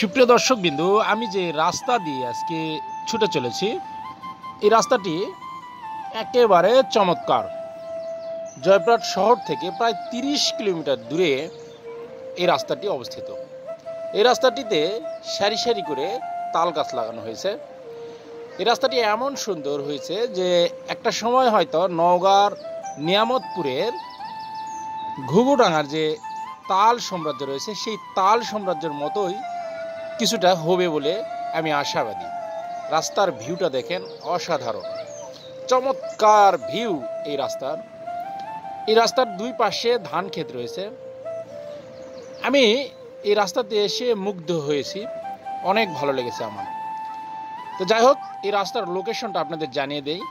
সুপ্রিয় দর্শক বিন্দু, আমি যে রাস্তা দিয়ে আজকে ছুটে চলেছি এই রাস্তাটি একেবারে চমৎকার। জয়পুরহাট শহর থেকে প্রায় ৩০ কিলোমিটার দূরে এই রাস্তাটি অবস্থিত। এই রাস্তাটিতে সারি সারি করে তাল গাছ লাগানো হয়েছে। এই রাস্তাটি এমন সুন্দর হয়েছে যে একটা সময় হয়তো নওগাঁর নিয়ামতপুরের ঘুঘুডাঙ্গার যে তাল সাম্রাজ্য রয়েছে সেই তাল সাম্রাজ্যের মতোই কিছুটা হবে বলে আমি আশাবাদী। রাস্তার ভিউটা দেখেন, অসাধারণ চমৎকার ভিউ। এই রাস্তার দুই পাশে ধান ক্ষেত রয়েছে। আমি এই রাস্তাতে এসে মুগ্ধ হয়েছি, অনেক ভালো লেগেছে আমার। তো যাই হোক, এই রাস্তার লোকেশনটা আপনাদের জানিয়ে দেই।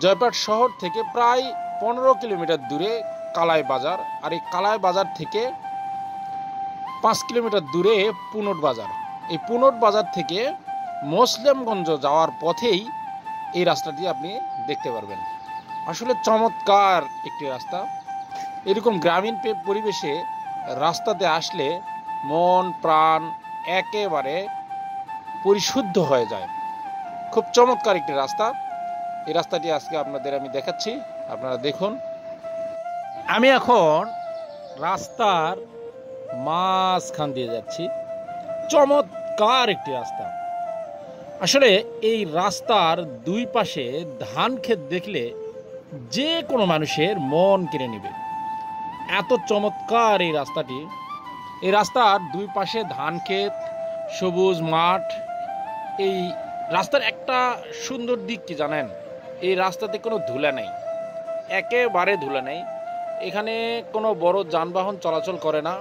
জয়পুরহাট শহর থেকে প্রায় 15 কিলোমিটার দূরে কালাই বাজার, আর এই কালাই বাজার থেকে 5 কিলোমিটার দূরে পুনট বাজার। এই পুনট বাজার থেকে মুসলিমগঞ্জ যাওয়ার পথেই এই রাস্তাটি আপনি দেখতে পারবেন। আসলে চমৎকার একটি রাস্তা। এরকম গ্রামীণ পরিবেশে রাস্তাতে আসলে মন প্রাণ একেবারে পরিশুদ্ধ হয়ে যায়। খুব চমৎকার একটি রাস্তা। এই রাস্তাটি আজকে আপনাদের আমি দেখাচ্ছি, আপনারা দেখুন। আমি এখন রাস্তার মাঝখান দিয়ে যাচ্ছি। চমৎকার একটি রাস্তা। আসলে এই রাস্তার দুই পাশে ধান ক্ষেত দেখলে যে কোনো মানুষের মন কেড়ে নেবে, এত চমৎকার এই রাস্তাটি। এই রাস্তার দুই পাশে ধান ক্ষেত, সবুজ মাঠ। এই রাস্তার একটা সুন্দর দিক কি জানেন? এই রাস্তাতে কোনো ধুলা নেই, একেবারে ধুলা নেই। এখানে কোনো বড় যানবাহন চলাচল করে না,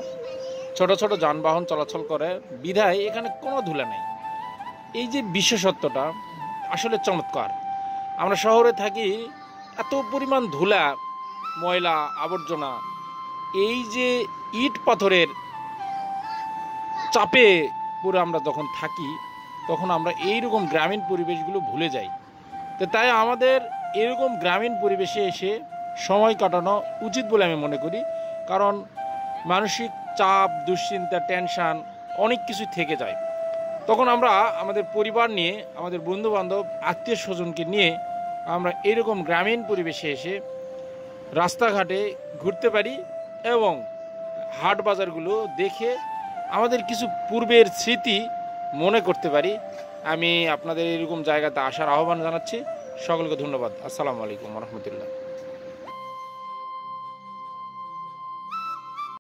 ছোট ছোট যানবাহন চলাচল করে বিধায় এখানে কোনো ধুলা নেই। এই যে বিশেষত্বটা আসলে চমৎকার। আমরা শহরে থাকি, এত পরিমাণ ধুলা, ময়লা, আবর্জনা, এই যে ইট পাথরের চাপে পুরো আমরা যখন থাকি তখন আমরা এইরকম গ্রামীণ পরিবেশগুলো ভুলে যাই। তো তাই আমাদের এরকম গ্রামীণ পরিবেশে এসে সময় কাটানো উচিত বলে আমি মনে করি। কারণ মানসিক চাপ, দুশ্চিন্তা, টেনশান অনেক কিছু থেকে যায়। তখন আমরা আমাদের পরিবার নিয়ে, আমাদের বন্ধুবান্ধব, আত্মীয় স্বজনকে নিয়ে আমরা এরকম গ্রামীণ পরিবেশে এসে রাস্তাঘাটে ঘুরতে পারি এবং হাট বাজারগুলো দেখে আমাদের কিছু পূর্বের স্মৃতি মনে করতে পারি। আমি আপনাদের এরকম জায়গাতে আসার আহ্বান জানাচ্ছি। সকলকে ধন্যবাদ। আসসালামু আলাইকুম রহমতুল্লাহ।